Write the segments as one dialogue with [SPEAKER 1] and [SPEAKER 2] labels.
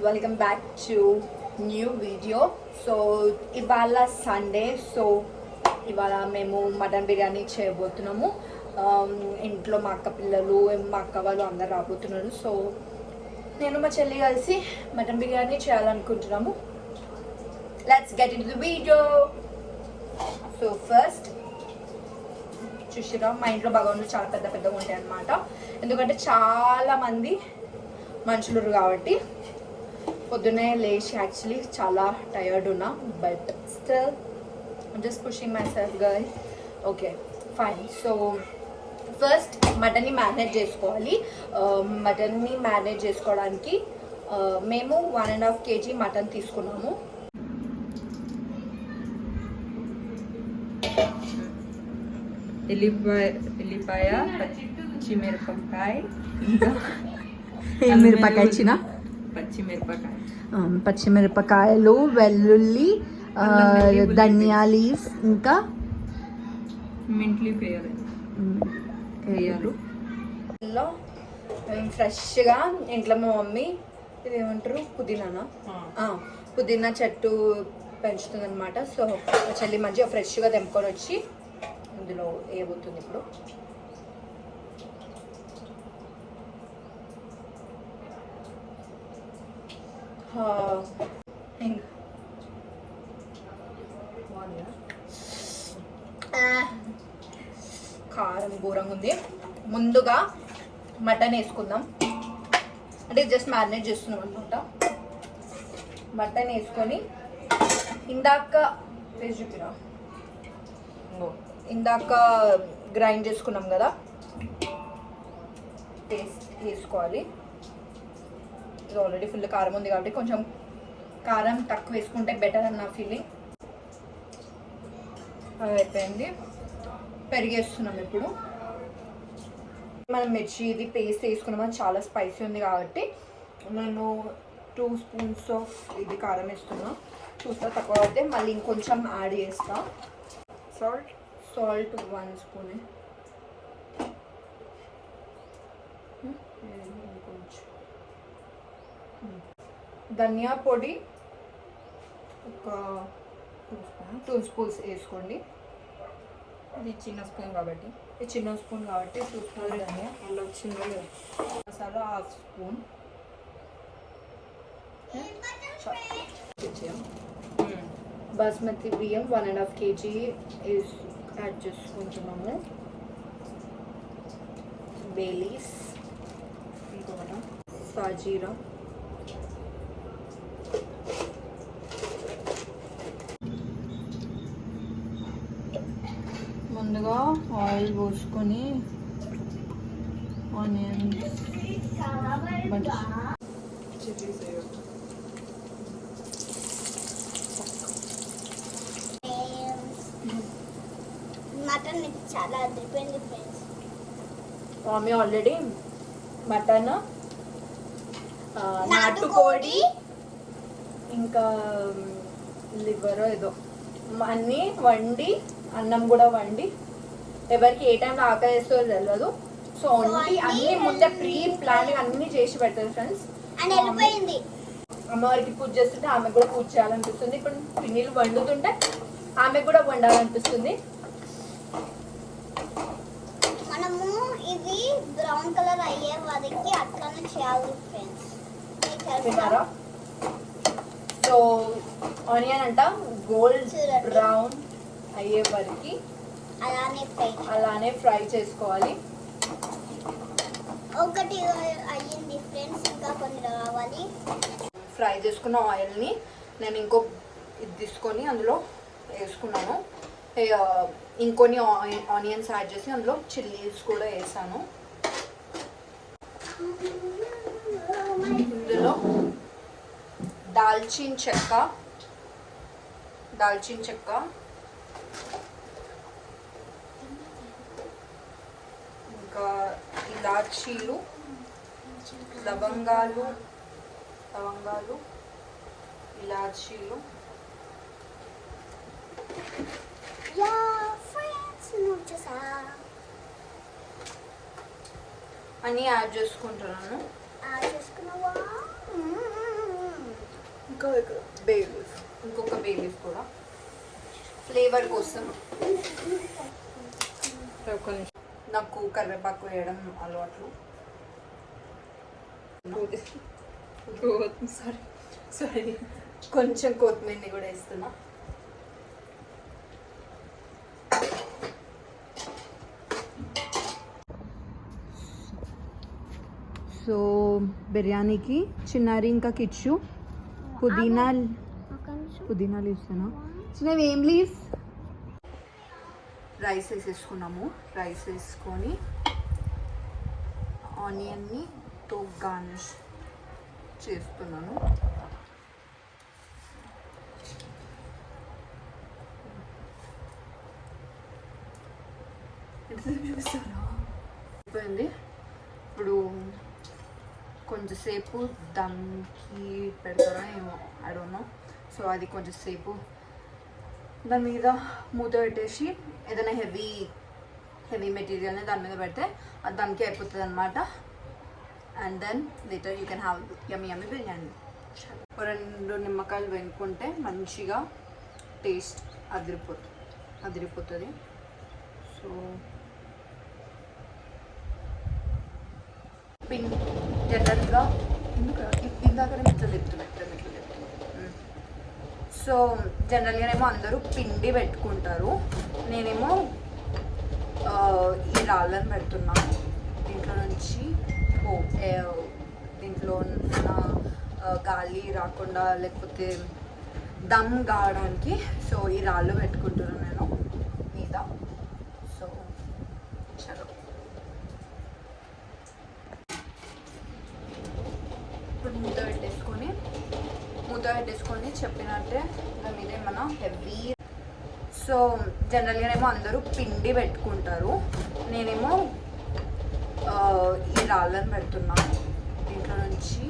[SPEAKER 1] Welcome back to new video. So ఇవాళ Sunday. So ఇవాళ మేము మటన్ బిర్యానీ చేయబోతున్నాము. ఇంట్లో మా అక్క పిల్లలు మా అక్క వాళ్ళు అందరు రాబోతున్నారు. సో నేను మా చెల్లి కలిసి మటన్ బిర్యానీ చేయాలనుకుంటున్నాము. Let's get in to the video. So first చూసిరా, మా ఇంట్లో భగవాన్లు చాలా పెద్దగా ఉంటాయి అన్నమాట. ఎందుకంటే చాలా మంది మనుషులు కాబట్టి పొద్దున్నే లేచి యాక్చువల్లీ చాలా టయర్డ్ ఉన్నా, but still just pushing myself girl. Okay fine. So first మటన్ని మ్యారినేట్ చేసుకోవాలి. మటన్ని మ్యారినేట్ చేసుకోవడానికి మేము 1.5 kg మటన్ తీసుకున్నాము.
[SPEAKER 2] ఎల్లిపాయ, పచ్చిమిరపకాయ,
[SPEAKER 1] పచ్చిమిరపకాయలు, వెల్లుల్లి, ధనియా లీవ్స్, ఇంకా
[SPEAKER 2] మెంట్లీ వేయాలి.
[SPEAKER 1] ఫ్రెష్గా ఇంట్లో మా మమ్మీ ఇదేమంటారు పుదీనానా, పుదీనా చెట్టు పెంచుతుంది అనమాట. సో చెల్లి మంచిగా ఫ్రెష్గా తెంపుకొని వచ్చి ఇందులో వేయబోతుంది ఇప్పుడు. కారం ఘోరంగా ఉంది. ముందుగా మటన్ వేసుకుందాం. అంటే జస్ట్ మ్యారినేట్ చేస్తున్నాం అనమాట. మటన్ వేసుకొని ఇందాక గ్రైండ్ చేసుకున్నాం కదా, పేస్ట్ వేసుకోవాలి. ఇది ఆల్రెడీ ఫుల్ కారం ఉంది కాబట్టి కొంచెం కారం తక్కువ వేసుకుంటే బెటర్ అని నా ఫీలింగ్. అది అయిపోయింది. పెరిగేస్తున్నాం ఇప్పుడు. మనం మిర్చి ఇది పేస్ట్ వేసుకున్నాం, చాలా స్పైసీ ఉంది కాబట్టి నేను 2 spoons ఆఫ్ ఇది కారం వేస్తున్నా. చూస్తా తక్కువ అయితే మళ్ళీ ఇంకొంచెం యాడ్ చేస్తా. Salt 1 spoon. ధనియా పొడి ఒక 2 spoons వేసుకోండి.
[SPEAKER 2] ఇది చిన్న స్పూన్ కాబట్టి
[SPEAKER 1] 2 spoons ధనియా.
[SPEAKER 2] అలా వచ్చిందో లేదు.
[SPEAKER 1] మసాలా 1/2 spoon. బాస్మతి బియ్యం 1.5 kg యాడ్ చేసుకుంటున్నాము. బేలీస్, ఇంకొకటి సాజీరా, ముందుగా ఆయిల్ పోసుకొని ఆనియన్స్,
[SPEAKER 3] మటన్ చాలా అదిరిపోయింది ఫ్రెండ్స్.
[SPEAKER 1] మమ్మీ ఆల్రెడీ మటన్, నాటుకోడి, ఇంకా లివర్ ఏదో అన్నీ వండి, అన్నం కూడా వండి, ఎవరికి ఏ టైంలో ఆకలి వేస్తుందో తెలియదు. సో వండి అన్నీ ముందే ప్రీ ప్లాన్ అన్నీ చేసి పెడతారు ఫ్రెండ్స్. అమ్మవారికి పూజ చేస్తుంటే ఆమెకు కూడా పూజ చేయాలనిపిస్తుంది. ఇప్పుడు పిన్నిలు వండుతుంటే ఆమెకు కూడా వండాలనిపిస్తుంది.
[SPEAKER 3] మనము ఇది బ్రౌన్ కలర్ అయ్యే వరకు అట్లనే చేయాలి ఫ్రెండ్స్.
[SPEAKER 1] విన్నారా? సో ఆనియన్ అంట గోల్డ్ బ్రౌన్ అయ్యే వరకు అలానే ఫ్రై చేసుకోవాలి.
[SPEAKER 3] ఒకటి అయ్యింది ఫ్రెండ్స్, ఇంకా కొన్ని రావాలి.
[SPEAKER 1] ఫ్రై చేసుకున్న ఆయిల్ని నేను ఇంకో ఇది తీసుకొని అందులో వేసుకున్నాను. ఇంకొన్ని ఆనియన్స్ యాడ్ చేసి అందులో చిల్లీస్ కూడా వేసాను. ఇందులో దాల్చిన చెక్క, ఇంకా ఇలాచీలు, లవంగాలు, ఇలాచీలు, అన్నీ యాడ్ చేసుకుంటున్నాను. ఇంకా బే లీఫ్, ఇంకొక బే లీఫ్ కూడా ఫ్లేవర్ కోసం.
[SPEAKER 2] ఒక్క నిమిషం.
[SPEAKER 1] నాకు కరివేపాకు వేయడం అలవాట్లు.
[SPEAKER 2] Sorry sorry.
[SPEAKER 1] కొంచెం కొత్తిమీరని కూడా వేస్తున్నా. సో బిర్యానీకి చిన్నారి ఇంకా కిచ్చు పుదీనా పుదీనా లీవ్స్ చిన్నవి ఏం లీవ్స్. రైస్ వేసేసుకున్నాము. రైస్ వేసుకొని ఆనియన్ని తో గార్నిష్ చేస్తున్నాను. అయిపోయింది. ఇప్పుడు కొంచెంసేపు దమ్కి పెడతారా ఏమో, ఐ డోంట్ నో. సో అది కొంచెంసేపు దాని మీద మూత పెట్టేసి ఏదైనా హెవీ మెటీరియల్ని దాని మీద పెడితే అది దమ్కి అయిపోతుంది అనమాట. And then later you can have yummy biryani. 2 నిమ్మకాయలు వెనుక్కుంటే మంచిగా టేస్ట్ అదిరిపోతుంది. సో జనరల్గా ఇందాక ఇట్లా చెప్తున్నా. సో జనరల్గానేమో అందరూ పిండి పెట్టుకుంటారు. నేనేమో ఈ రాళ్ళని పెడుతున్నా. దీంట్లో నుంచి దీంట్లో ఉన్న గాలి రాకుండా లేకపోతే దమ్ కావడానికి సో ఈ రాళ్ళు పెట్టుకుంటున్నాను నేను మీద. సో చలో ఇప్పుడు మూత పెట్టేసుకొని చెప్పినట్టే దాని మీద ఏమన్నా హెవీ. సో జనరల్గానేమో అందరూ పిండి పెట్టుకుంటారు. నేనేమో ఈ రాళ్ళని పెడుతున్నా. దీంట్లో నుంచి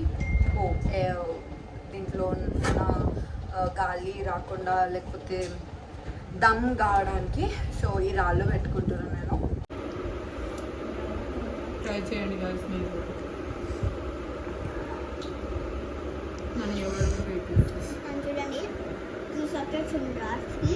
[SPEAKER 1] దీంట్లో ఉన్న గాలి రాకుండా లేకపోతే దమ్ కావడానికి సో ఈ రాళ్ళు పెట్టుకుంటున్నాను నేను.
[SPEAKER 2] ట్రై చేయండి guys మీరు కూడా. నన్ను ఎవరు వెయిట్ చేస్తారు
[SPEAKER 3] చూడండి 2 సెకండ్స్ లాస్ట్కి